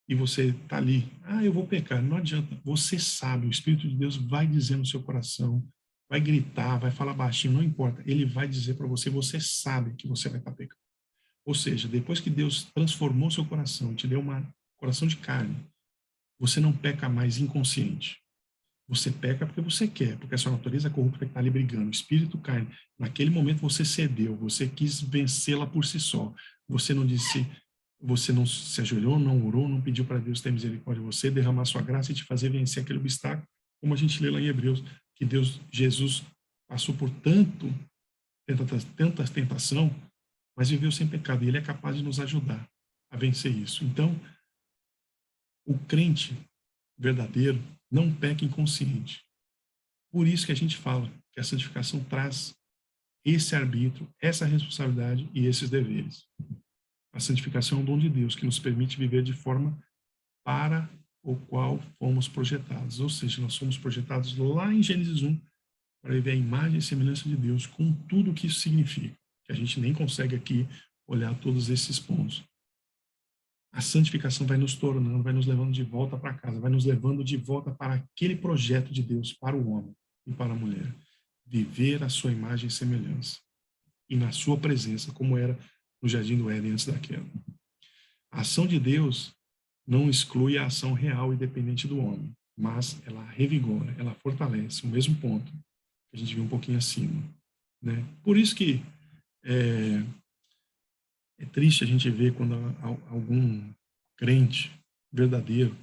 e você está ali, eu vou pecar, não adianta. Você sabe, o Espírito de Deus vai dizer no seu coração, vai gritar, vai falar baixinho, não importa. Ele vai dizer para você, você sabe que você vai estar pecando. Ou seja, depois que Deus transformou seu coração, te deu um coração de carne, você não peca mais inconsciente. Você peca porque você quer, porque a sua natureza corrupta está ali brigando. O espírito carne. Naquele momento você cedeu, você quis vencê-la por si só. Você não disse, você não se ajoelhou, não orou, não pediu para Deus ter misericórdia de você, derramar sua graça e te fazer vencer aquele obstáculo, como a gente lê lá em Hebreus, que Jesus passou por tanta tentação, mas viveu sem pecado, e ele é capaz de nos ajudar a vencer isso. Então, o crente verdadeiro não peca inconsciente. Por isso que a gente fala que a santificação traz esse arbítrio, essa responsabilidade e esses deveres. A santificação é um dom de Deus que nos permite viver de forma para o qual fomos projetados. Ou seja, nós fomos projetados lá em Gênesis 1 para viver a imagem e semelhança de Deus, com tudo o que isso significa, que a gente nem consegue aqui olhar todos esses pontos. A santificação vai nos tornando, vai nos levando de volta para casa, vai nos levando de volta para aquele projeto de Deus para o homem e para a mulher. Viver a sua imagem e semelhança. E na sua presença, como era no Jardim do Éden antes da queda. A ação de Deus não exclui a ação real e dependente do homem, mas ela revigora, ela fortalece o mesmo ponto que a gente viu um pouquinho acima. Né? Por isso que é triste a gente ver quando algum crente verdadeiro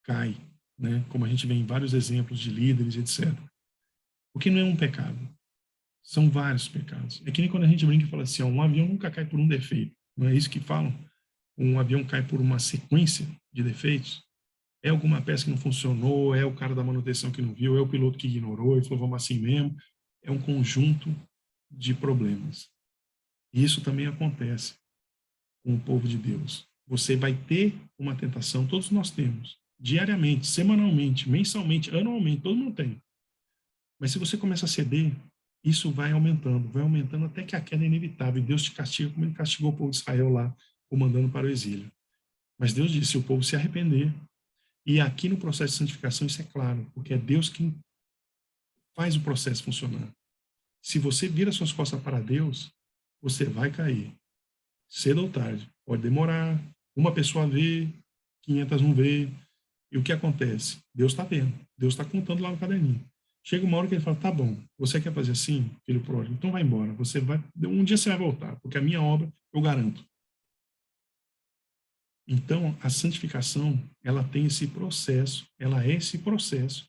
cai, né? Como a gente vê em vários exemplos de líderes, etc. Porque não é um pecado. São vários pecados. É que nem quando a gente brinca e fala assim, um avião nunca cai por um defeito. Não é isso que falam? Um avião cai por uma sequência de defeitos. É alguma peça que não funcionou, é o cara da manutenção que não viu, é o piloto que ignorou e falou, vamos assim mesmo. É um conjunto de problemas. E isso também acontece com o povo de Deus. Você vai ter uma tentação, todos nós temos, diariamente, semanalmente, mensalmente, anualmente, todo mundo tem. Mas se você começa a ceder, isso vai aumentando até que a queda é inevitável. E Deus te castiga como ele castigou o povo de Israel lá, o mandando para o exílio. Mas Deus disse, se o povo se arrepender, e aqui no processo de santificação isso é claro, porque é Deus quem faz o processo funcionar. Se você vira suas costas para Deus, você vai cair. Cedo ou tarde. Pode demorar, uma pessoa vê, 500 não vê. E o que acontece? Deus está vendo, Deus está contando lá no caderninho. Chega uma hora que ele fala, tá bom, você quer fazer assim, filho pródigo? Então vai embora, um dia você vai voltar, porque a minha obra eu garanto. Então, a santificação, ela tem esse processo, ela é esse processo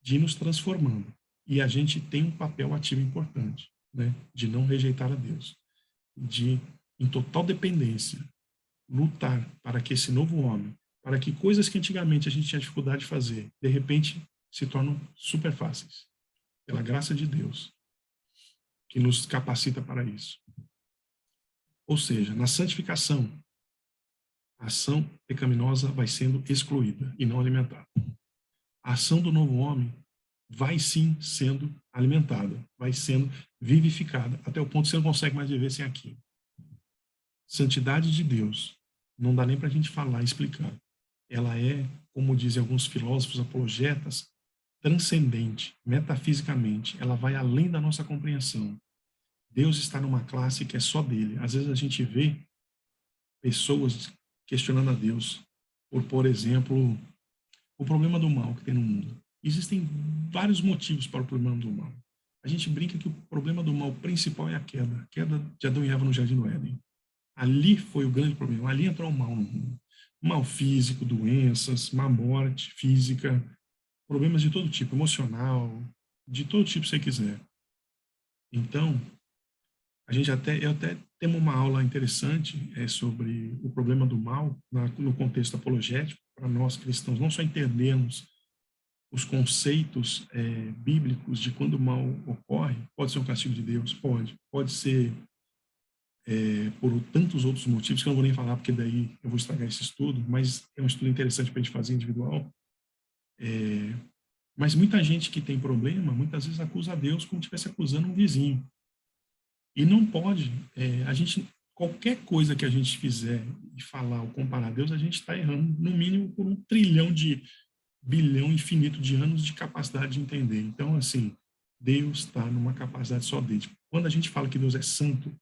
de ir nos transformando. E a gente tem um papel ativo importante, né? De não rejeitar a Deus, de, em total dependência, lutar para que esse novo homem, para que coisas que antigamente a gente tinha dificuldade de fazer, de repente se tornam super fáceis. pela graça de Deus, que nos capacita para isso. Ou seja, na santificação, a ação pecaminosa vai sendo excluída e não alimentada. A ação do novo homem vai sim sendo alimentada, vai sendo vivificada, até o ponto que você não consegue mais viver sem aquilo. Santidade de Deus, não dá nem para a gente falar e explicar. Ela é, como dizem alguns filósofos apologetas, transcendente, metafisicamente. Ela vai além da nossa compreensão. Deus está numa classe que é só dele. Às vezes a gente vê pessoas questionando a Deus por exemplo, o problema do mal que tem no mundo. Existem vários motivos para o problema do mal. A gente brinca que o problema do mal principal é a queda de Adão e Eva no Jardim do Éden. Ali foi o grande problema, ali entrou o mal no mundo. Mal físico, doenças, má morte física, problemas de todo tipo, emocional, de todo tipo que você quiser. Então, eu até temos uma aula interessante sobre o problema do mal no contexto apologético, para nós cristãos não só entendermos os conceitos bíblicos de quando o mal ocorre. Pode ser um castigo de Deus, pode ser por tantos outros motivos que eu não vou nem falar, porque daí eu vou estragar esse estudo, mas é um estudo interessante para a gente fazer individual. Mas muita gente que tem problema, muitas vezes acusa a Deus como se estivesse acusando um vizinho. E não pode, qualquer coisa que a gente fizer e falar ou comparar a Deus, a gente está errando, no mínimo, por 1 trilhão de bilhão infinito de anos de capacidade de entender. Então, assim, Deus está numa capacidade só dele. Quando a gente fala que Deus é santo,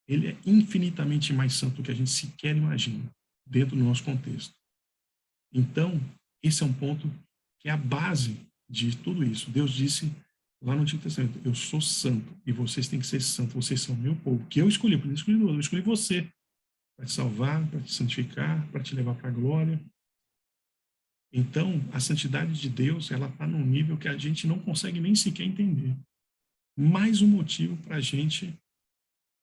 ele é infinitamente mais santo do que a gente sequer imagina, dentro do nosso contexto. Então, esse é um ponto que é a base de tudo isso. Deus disse lá no Antigo Testamento, eu sou santo e vocês têm que ser santos, vocês são meu povo, que eu escolhi, por isso eu escolhi você, para te salvar, para te santificar, para te levar para a glória. Então, a santidade de Deus, ela está num nível que a gente não consegue nem sequer entender. Mais um motivo para a gente,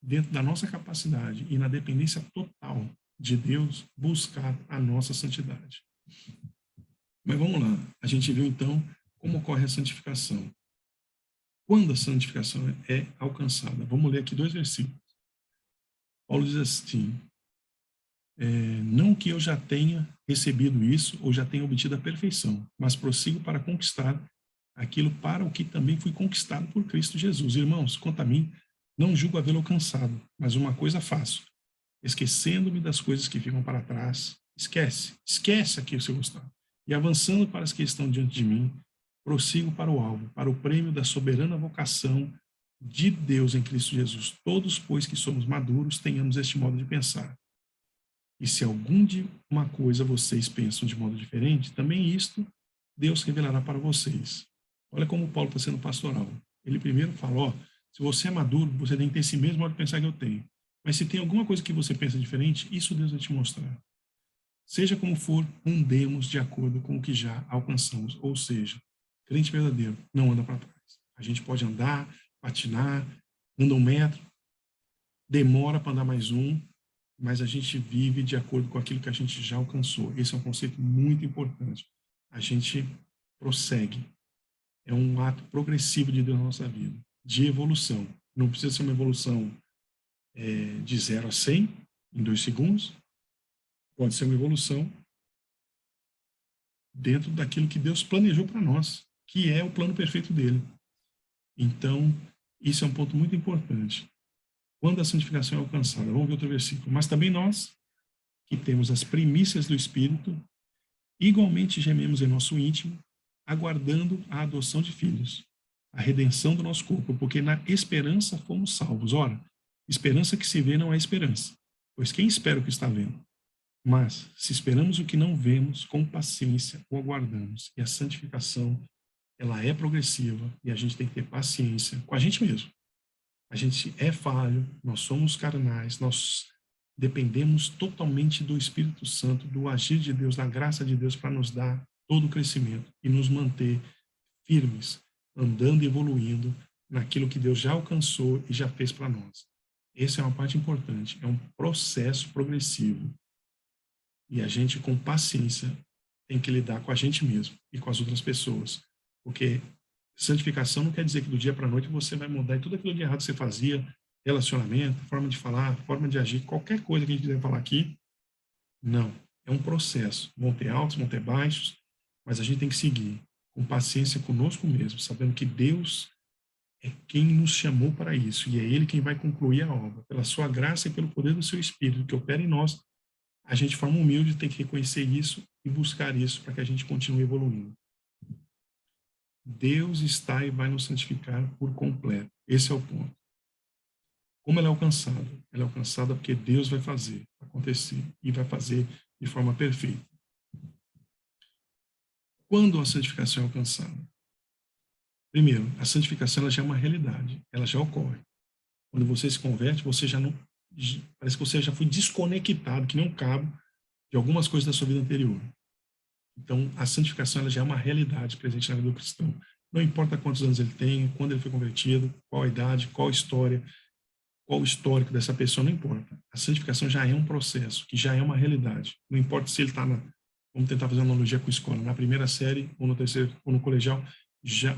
dentro da nossa capacidade e na dependência total de Deus, buscar a nossa santidade. Mas vamos lá. A gente viu, então, como ocorre a santificação. Quando a santificação é alcançada? Vamos ler aqui 2 versículos. Paulo diz assim, não que eu já tenha recebido isso ou já tenha obtido a perfeição, mas prossigo para conquistar aquilo para o que também fui conquistado por Cristo Jesus. Irmãos, quanto a mim, não julgo havê-lo alcançado, mas uma coisa faço, esquecendo-me das coisas que ficam para trás. Esquece aquilo que você gostar. E avançando para as que estão diante de mim, prossigo para o alvo, para o prêmio da soberana vocação de Deus em Cristo Jesus. Todos, pois que somos maduros, tenhamos este modo de pensar. E se algum de uma coisa vocês pensam de modo diferente, também isto Deus revelará para vocês. Olha como Paulo está sendo pastoral. Ele primeiro fala, se você é maduro, você tem que ter esse mesmo modo de pensar que eu tenho. Mas se tem alguma coisa que você pensa diferente, isso Deus vai te mostrar. Seja como for, andemos de acordo com o que já alcançamos. Ou seja, crente verdadeiro não anda para trás. A gente pode andar, patinar, anda 1 metro, demora para andar mais um, mas a gente vive de acordo com aquilo que a gente já alcançou. Esse é um conceito muito importante. A gente prossegue. É um ato progressivo de Deus na nossa vida, de evolução. Não precisa ser uma evolução de 0 a 100 em 2 segundos. Pode ser uma evolução dentro daquilo que Deus planejou para nós, que é o plano perfeito dele. Então, isso é um ponto muito importante. Quando a santificação é alcançada, vamos ver outro versículo. Mas também nós, que temos as primícias do Espírito, igualmente gememos em nosso íntimo, aguardando a adoção de filhos, a redenção do nosso corpo, porque na esperança fomos salvos. Ora, esperança que se vê não é esperança, pois quem espera o que está vendo? Mas, se esperamos o que não vemos, com paciência o aguardamos. E a santificação, ela é progressiva e a gente tem que ter paciência com a gente mesmo. A gente é falho, nós somos carnais, nós dependemos totalmente do Espírito Santo, do agir de Deus, da graça de Deus para nos dar todo o crescimento e nos manter firmes, andando e evoluindo naquilo que Deus já alcançou e já fez para nós. Essa é uma parte importante, é um processo progressivo. E a gente, com paciência, tem que lidar com a gente mesmo e com as outras pessoas. Porque Santificação não quer dizer que do dia para a noite você vai mudar tudo aquilo de errado que você fazia, relacionamento, forma de falar, forma de agir, qualquer coisa que a gente quiser falar aqui. Não. É um processo. Vão ter altos, vão ter baixos, mas a gente tem que seguir com paciência conosco mesmo, sabendo que Deus é quem nos chamou para isso e é Ele quem vai concluir a obra. Pela sua graça e pelo poder do seu Espírito que opera em nós, a gente, de forma humilde, tem que reconhecer isso e buscar isso para que a gente continue evoluindo. Deus está e vai nos santificar por completo. Esse é o ponto. Como ela é alcançada? Ela é alcançada porque Deus vai fazer acontecer e vai fazer de forma perfeita. Quando a santificação é alcançada? Primeiro, a santificação ela já é uma realidade, ela já ocorre. Quando você se converte, você já não, parece que você já foi desconectado, que nem um cabo, de algumas coisas da sua vida anterior. Então, a santificação ela já é uma realidade presente na vida do cristão. Não importa quantos anos ele tem, quando ele foi convertido, qual a idade, qual a história, qual o histórico dessa pessoa, não importa. A santificação já é um processo, que já é uma realidade. Não importa se ele está vamos tentar fazer uma analogia com a escola, na primeira série, ou no terceiro, ou no colegial,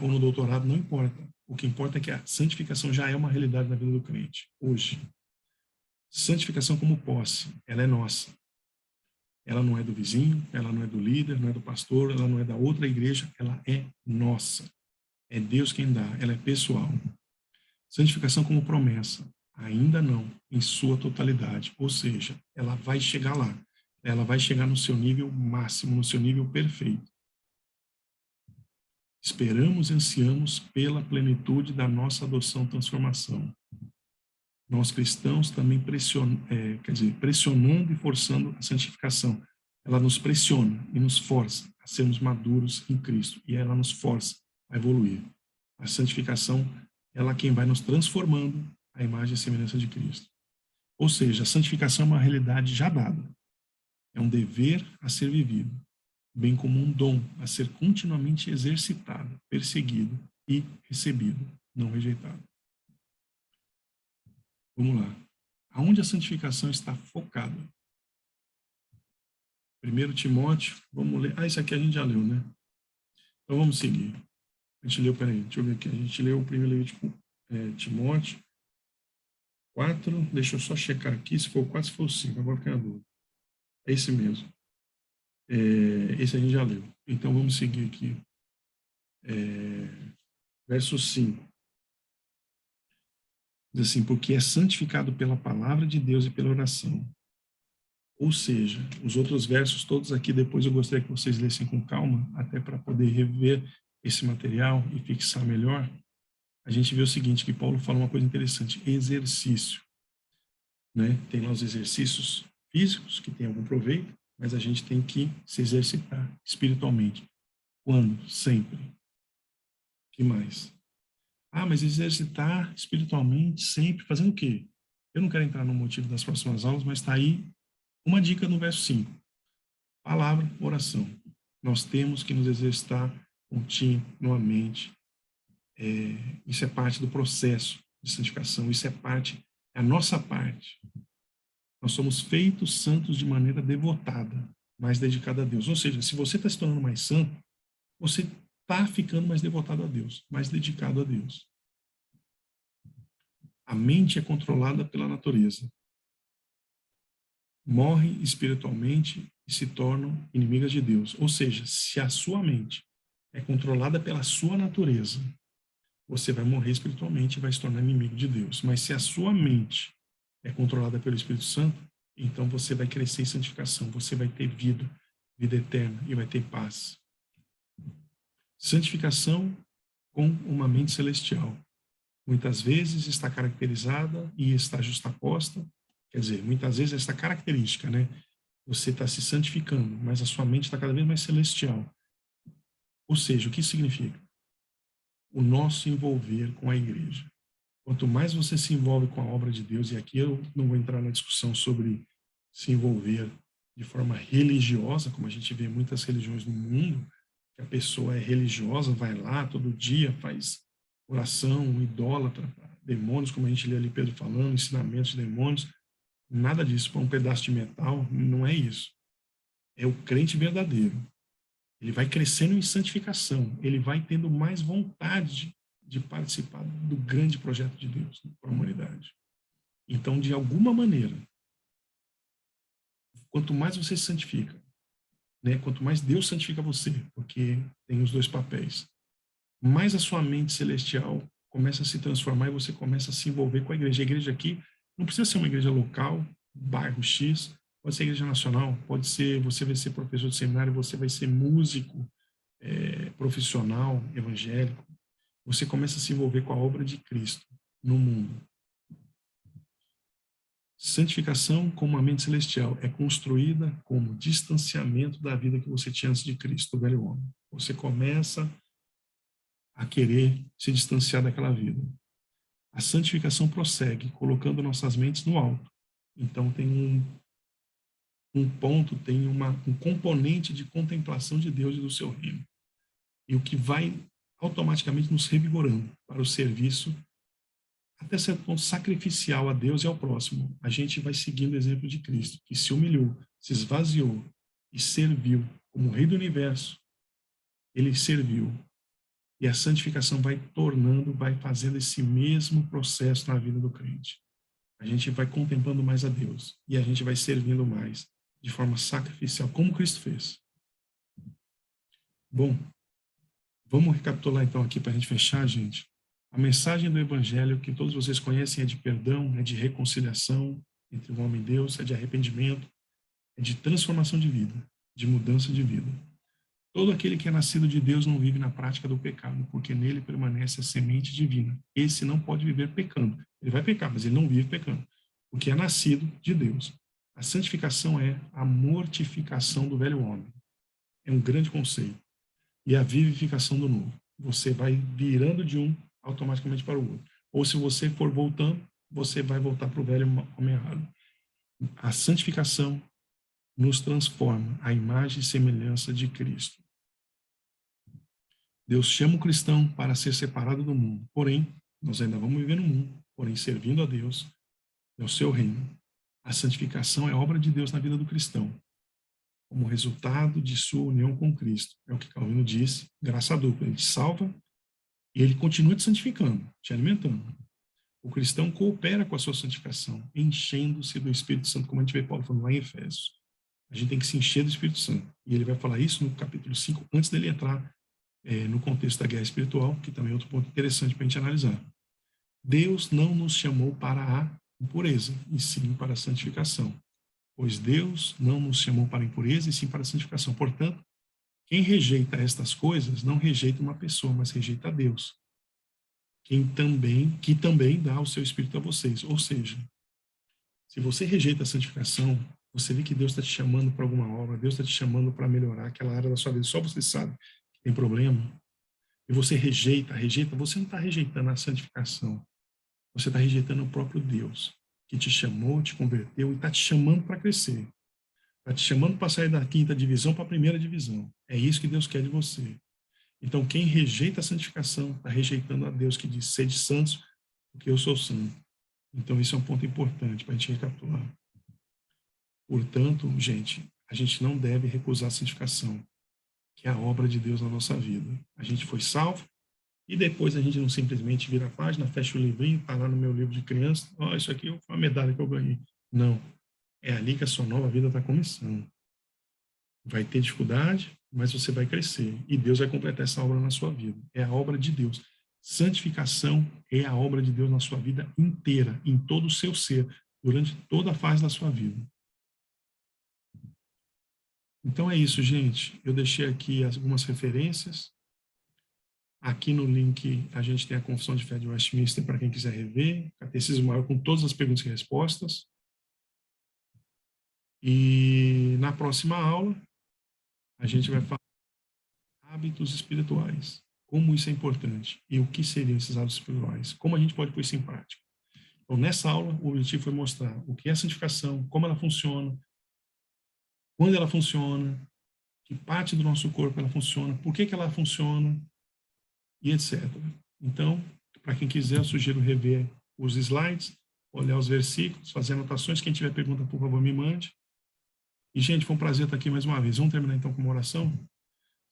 ou no doutorado, não importa. O que importa é que a santificação já é uma realidade na vida do crente, hoje. Santificação como posse, ela é nossa. Ela não é do vizinho, ela não é do líder, não é do pastor, ela não é da outra igreja, ela é nossa. É Deus quem dá, ela é pessoal. Santificação como promessa, ainda não, em sua totalidade. Ou seja, ela vai chegar lá. Ela vai chegar no seu nível máximo, no seu nível perfeito. Esperamos e ansiamos pela plenitude da nossa adoção, transformação. Nós cristãos também pressionando e forçando a santificação. Ela nos pressiona e nos força a sermos maduros em Cristo. E ela nos força a evoluir. A santificação, ela é quem vai nos transformando à imagem e semelhança de Cristo. Ou seja, a santificação é uma realidade já dada. É um dever a ser vivido, bem como um dom a ser continuamente exercitado, perseguido e recebido, não rejeitado. Vamos lá. Aonde a santificação está focada? 1 Timóteo, vamos ler. Isso aqui a gente já leu, né? Então vamos seguir. A gente leu, peraí, deixa eu ver aqui. A gente leu o 1 Timóteo 4, deixa eu só checar aqui se for o 4, se for o 5, agora fica a dúvida. É esse mesmo. Esse a gente já leu. Então vamos seguir aqui. Verso 5. Diz assim, porque é santificado pela palavra de Deus e pela oração. Ou seja, os outros versos todos aqui, depois eu gostaria que vocês lessem com calma, até para poder rever esse material e fixar melhor. A gente vê o seguinte, que Paulo fala uma coisa interessante, exercício. Né? Tem lá os exercícios físicos, que tem algum proveito, mas a gente tem que se exercitar espiritualmente. Quando? Sempre. O que mais? Mas exercitar espiritualmente sempre, fazendo o quê? Eu não quero entrar no motivo das próximas aulas, mas está aí uma dica no verso 5. Palavra, oração. Nós temos que nos exercitar continuamente. Isso é parte do processo de santificação, isso é a nossa parte. Nós somos feitos santos de maneira devotada, mais dedicada a Deus. Ou seja, se você está se tornando mais santo, você está ficando mais devotado a Deus, mais dedicado a Deus. A mente é controlada pela natureza. Morrem espiritualmente e se tornam inimigas de Deus. Ou seja, se a sua mente é controlada pela sua natureza, você vai morrer espiritualmente e vai se tornar inimigo de Deus. Mas se a sua mente é controlada pelo Espírito Santo, então você vai crescer em santificação, você vai ter vida eterna e vai ter paz. Santificação com uma mente celestial. Muitas vezes está caracterizada e está justaposta, quer dizer, muitas vezes essa característica, né? Você está se santificando, mas a sua mente está cada vez mais celestial. Ou seja, o que significa? O nosso envolver com a igreja. Quanto mais você se envolve com a obra de Deus, e aqui eu não vou entrar na discussão sobre se envolver de forma religiosa, como a gente vê muitas religiões no mundo, que a pessoa é religiosa, vai lá todo dia, faz oração, idólatra, demônios, como a gente lê ali Pedro falando, ensinamentos de demônios, nada disso, para um pedaço de metal, não é isso. É o crente verdadeiro. Ele vai crescendo em santificação, ele vai tendo mais vontade de participar do grande projeto de Deus para a humanidade. Então, de alguma maneira, quanto mais você se santifica, né, quanto mais Deus santifica você, porque tem os dois papéis, mais a sua mente celestial começa a se transformar e você começa a se envolver com a igreja. A igreja aqui não precisa ser uma igreja local, bairro X, pode ser igreja nacional, pode ser, você vai ser professor de seminário, você vai ser músico, profissional, evangélico. Você começa a se envolver com a obra de Cristo no mundo. Santificação como a mente celestial é construída como distanciamento da vida que você tinha antes de Cristo, do velho homem. Você começa a querer se distanciar daquela vida. A santificação prossegue, colocando nossas mentes no alto. Então tem um ponto, tem um componente de contemplação de Deus e do seu reino. E o que vai automaticamente nos revigorando para o serviço, até certo ponto sacrificial a Deus e ao próximo. A gente vai seguindo o exemplo de Cristo, que se humilhou, se esvaziou e serviu como Rei do Universo. Ele serviu. E a santificação vai fazendo esse mesmo processo na vida do crente. A gente vai contemplando mais a Deus e a gente vai servindo mais de forma sacrificial, como Cristo fez. Bom, vamos recapitular então aqui para a gente fechar, gente. A mensagem do Evangelho, que todos vocês conhecem, é de perdão, é de reconciliação entre o homem e Deus, é de arrependimento, é de transformação de vida, de mudança de vida. Todo aquele que é nascido de Deus não vive na prática do pecado, porque nele permanece a semente divina. Esse não pode viver pecando. Ele vai pecar, mas ele não vive pecando, porque é nascido de Deus. A santificação é a mortificação do velho homem. É um grande conceito. E a vivificação do novo. Você vai virando de um automaticamente para o outro. Ou se você for voltando, você vai voltar para o velho homem errado. A santificação nos transforma à imagem e semelhança de Cristo. Deus chama o cristão para ser separado do mundo. Porém, nós ainda vamos viver no mundo, porém servindo a Deus, é o seu reino. A santificação é obra de Deus na vida do cristão, como resultado de sua união com Cristo. É o que Calvino disse, graça dupla. Ele te salva e ele continua te santificando, te alimentando. O cristão coopera com a sua santificação, enchendo-se do Espírito Santo, como a gente vê Paulo falando lá em Efésios. A gente tem que se encher do Espírito Santo. E ele vai falar isso no capítulo 5, antes dele entrar no contexto da guerra espiritual, que também é outro ponto interessante para a gente analisar. Deus não nos chamou para a impureza, e sim para a santificação. Pois Deus não nos chamou para a impureza, e sim para a santificação. Portanto, quem rejeita estas coisas não rejeita uma pessoa, mas rejeita a Deus, que também dá o seu Espírito a vocês. Ou seja, se você rejeita a santificação, você vê que Deus está te chamando para alguma obra, Deus está te chamando para melhorar aquela área da sua vida, só você sabe que tem problema, e você rejeita, você não está rejeitando a santificação, você está rejeitando o próprio Deus, que te chamou, te converteu e está te chamando para crescer. Está te chamando para sair da 5ª divisão para a 1ª divisão. É isso que Deus quer de você. Então, quem rejeita a santificação está rejeitando a Deus, que diz: sede santos, porque eu sou santo. Então, isso é um ponto importante para a gente recapitular. Portanto, gente, a gente não deve recusar a santificação, que é a obra de Deus na nossa vida. A gente foi salvo e depois a gente não simplesmente vira a página, fecha o livrinho, está lá no meu livro de criança, isso aqui foi uma medalha que eu ganhei. Não. É ali que a sua nova vida está começando. Vai ter dificuldade, mas você vai crescer. E Deus vai completar essa obra na sua vida. É a obra de Deus. Santificação é a obra de Deus na sua vida inteira, em todo o seu ser, durante toda a fase da sua vida. Então é isso, gente. Eu deixei aqui algumas referências. Aqui no link a gente tem a Confissão de Fé de Westminster para quem quiser rever, Catecismo Maior com todas as perguntas e respostas. E na próxima aula a gente vai falar de hábitos espirituais, como isso é importante e o que seriam esses hábitos espirituais, como a gente pode pôr isso em prática. Então, nessa aula, o objetivo foi mostrar o que é a santificação, como ela funciona, quando ela funciona, que parte do nosso corpo ela funciona, por que ela funciona, e etc. Então, para quem quiser, eu sugiro rever os slides, olhar os versículos, fazer anotações. Quem tiver pergunta, por favor, me mande. E, gente, foi um prazer estar aqui mais uma vez. Vamos terminar, então, com uma oração?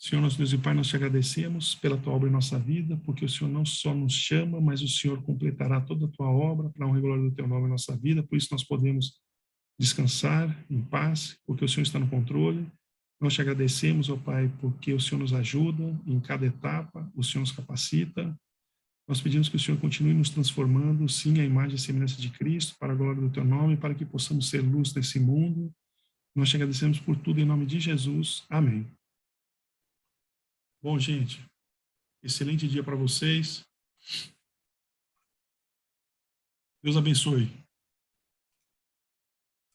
Senhor, nosso Deus e Pai, nós te agradecemos pela tua obra em nossa vida, porque o Senhor não só nos chama, mas o Senhor completará toda a tua obra para a honra e glória do teu nome em nossa vida, por isso nós podemos descansar em paz, porque o Senhor está no controle. Nós te agradecemos, ó Pai, porque o Senhor nos ajuda em cada etapa, o Senhor nos capacita. Nós pedimos que o Senhor continue nos transformando, sim, à imagem e semelhança de Cristo, para a glória do teu nome, para que possamos ser luz nesse mundo. Nós te agradecemos por tudo em nome de Jesus. Amém. Bom, gente, excelente dia para vocês. Deus abençoe.